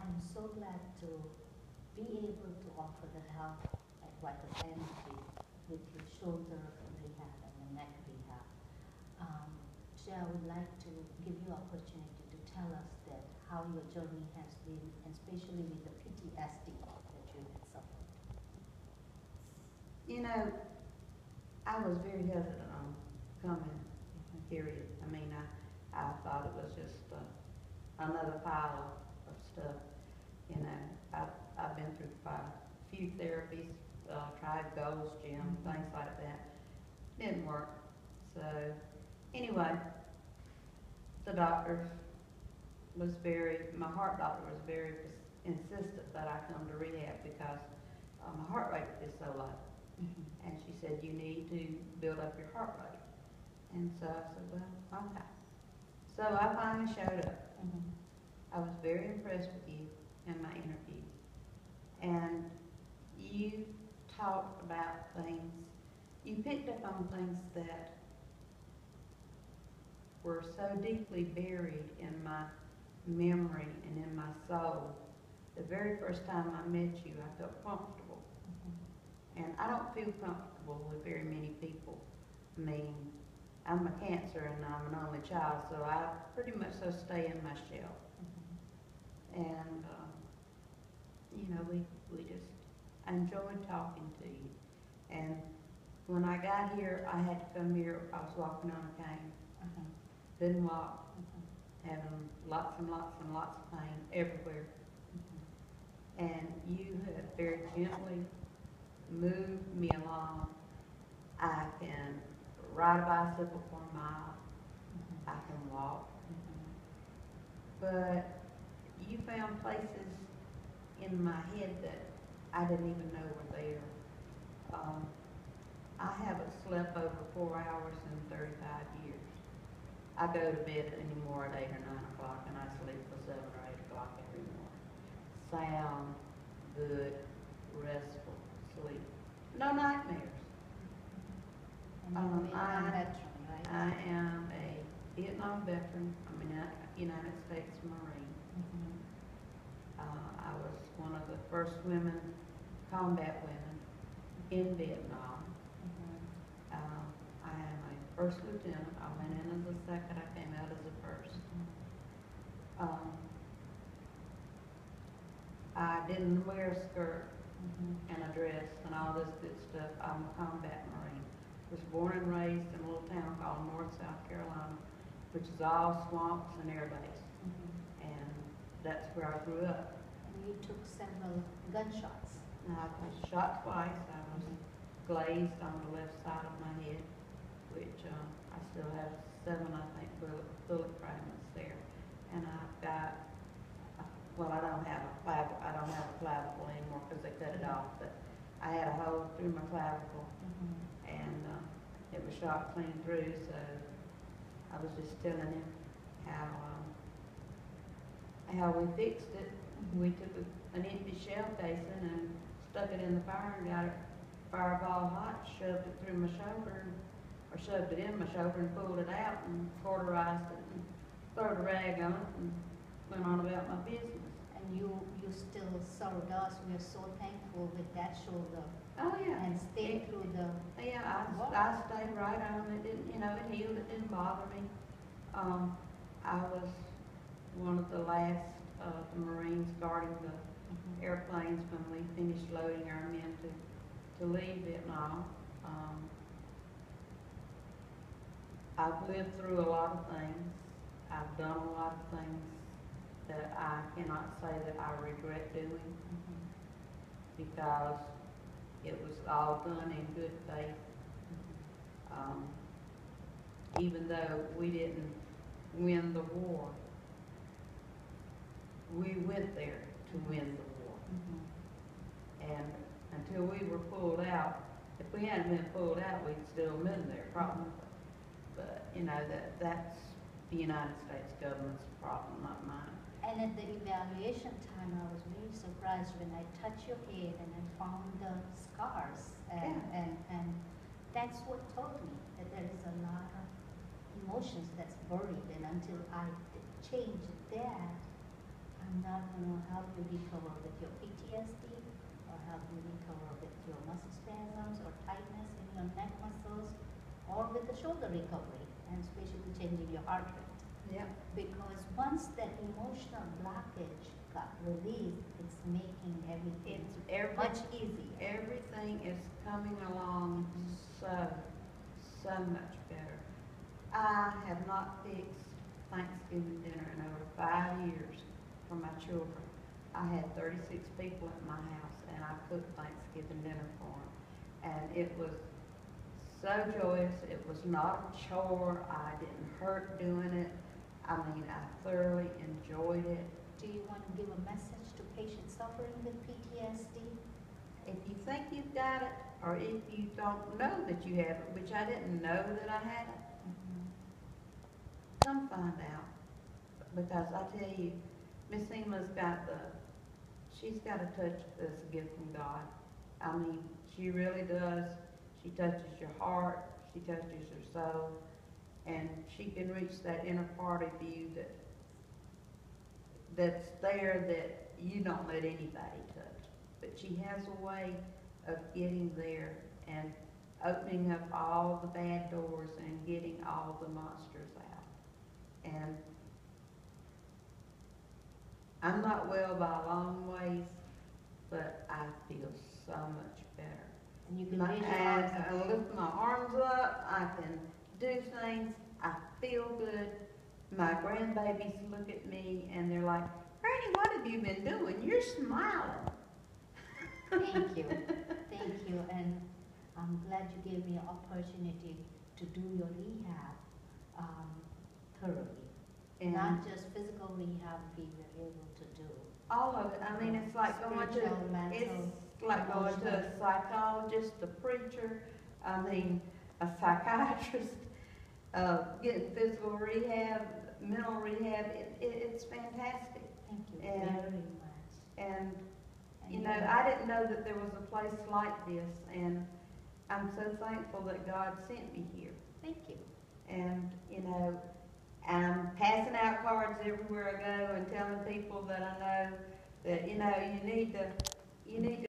I'm so glad to be able to offer the help at Vital Energy with your shoulder rehab and the neck rehab. Today I would like to give you opportunity to tell us that how your journey has been, and especially with the PTSD that you had suffered. You know, I was very hesitant on coming, period. I mean, I thought it was just another pile of stuff. You know, I've been through quite a few therapies, tried Gold's Gym, things like that. Didn't work. So, anyway, the doctor was my heart doctor was very insistent that I come to rehab because my heart rate is so low. And she said, you need to build up your heart rate. And so I said, well, okay. So I finally showed up. I was very impressed with you in my interview. And you talked about things, you picked up on things that were so deeply buried in my memory and in my soul. The very first time I met you, I felt comfortable. And I don't feel comfortable with very many people. I mean, I'm a cancer and I'm an only child, so I pretty much so stay in my shell. And, you know, I enjoyed talking to you. And when I got here, I had to come here, I was walking on a cane. Didn't walk, having lots and lots and lots of pain everywhere. And you have very gently moved me along. I can ride a bicycle for a mile. I can walk. But you found places in my head that I didn't even know were there. I haven't slept over 4 hours in 35 years. I go to bed anymore at 8 or 9 o'clock, and I sleep till 7 or 8 o'clock every morning. Sound, good, restful sleep. No nightmares. And you're a veteran, right? I am a Vietnam veteran. I'm a United States Marine. I was one of the first combat women in Vietnam. I am a first lieutenant. I went in as a second. I came out as a first. I didn't wear a skirt and a dress and all this good stuff. I'm a combat Marine. Was born and raised in a little town called North South Carolina, which is all swamps and air base. And that's where I grew up. And you took several gunshots. I was shot twice. I was glazed on the left side of my head, which I still have 7, I think, bullet fragments there. And I've got, well, I don't have a clavicle anymore because they cut it off, but I had a hole through my clavicle, and it was shot clean through. So I was just telling him how we fixed it. We took an empty shell casing and stuck it in the fire and got it fireball hot, shoved it through my shoulder, or shoved it in my shoulder and pulled it out and cauterized it and threw a rag on it and went on about my business. And you still served us. We are so thankful with that shoulder. Oh yeah. And stayed through the. Yeah, I stayed right on. It didn't, you know, it healed. It didn't bother me. I was one of the last the Marines guarding the airplanes when we finished loading our men to leave Vietnam. I've lived through a lot of things. I've done a lot of things that I cannot say that I regret doing because it was all done in good faith. Even though we didn't win the war, we went there to win the war. And until we were pulled out, if we hadn't been pulled out, we'd still been there probably. But you know, that's the United States government's problem, not mine. And at the evaluation time, I was very surprised when I touched your head and I found the scars. And that's what told me that there is a lot of emotions that's buried. And until I change that, I'm not going to help you recover with your PTSD or help you recover with your muscle spasms or tightness in your neck muscles or with the shoulder recovery, and especially changing your heart rate. Yeah. Because once that emotional blockage got released, it's making everything much easier. Everything is coming along so much better. I have not fixed Thanksgiving dinner in over 5 years for my children. I had 36 people at my house, and I cooked Thanksgiving dinner for them. And it was so joyous. It was not a chore. I didn't hurt doing it. I mean, I thoroughly enjoyed it. Do you want to give a message to patients suffering with PTSD? If you think you've got it, or if you don't know that you have it, which I didn't know that I had it, come find out. Because I tell you, Miss Ema's she's got a touch that's a gift from God. I mean, she really does. She touches your heart, she touches your soul, and she can reach that inner part of you that's there that you don't let anybody touch. But she has a way of getting there and opening up all the bad doors and getting all the monsters out. And I'm not well by a long ways, but I feel so much better. And you can raise your arms I up. lift my arms up, I can do things, I feel good. My grandbabies look at me and they're like, Granny, what have you been doing? You're smiling. Thank you. Thank you. And I'm glad you gave me an opportunity to do your rehab thoroughly. And not just physical rehab we were able to do. all of it. I mean, it's like going to, Spiritual, mental, it's like going to a psychologist, a preacher, I mean, a psychiatrist, getting physical rehab, mental rehab. It's fantastic. Thank you And- very much. And And you know, I didn't know that there was a place like this, and I'm so thankful that God sent me here. Thank you. And, you know, I'm passing out cards everywhere I go and telling people that I know that, you know, you need to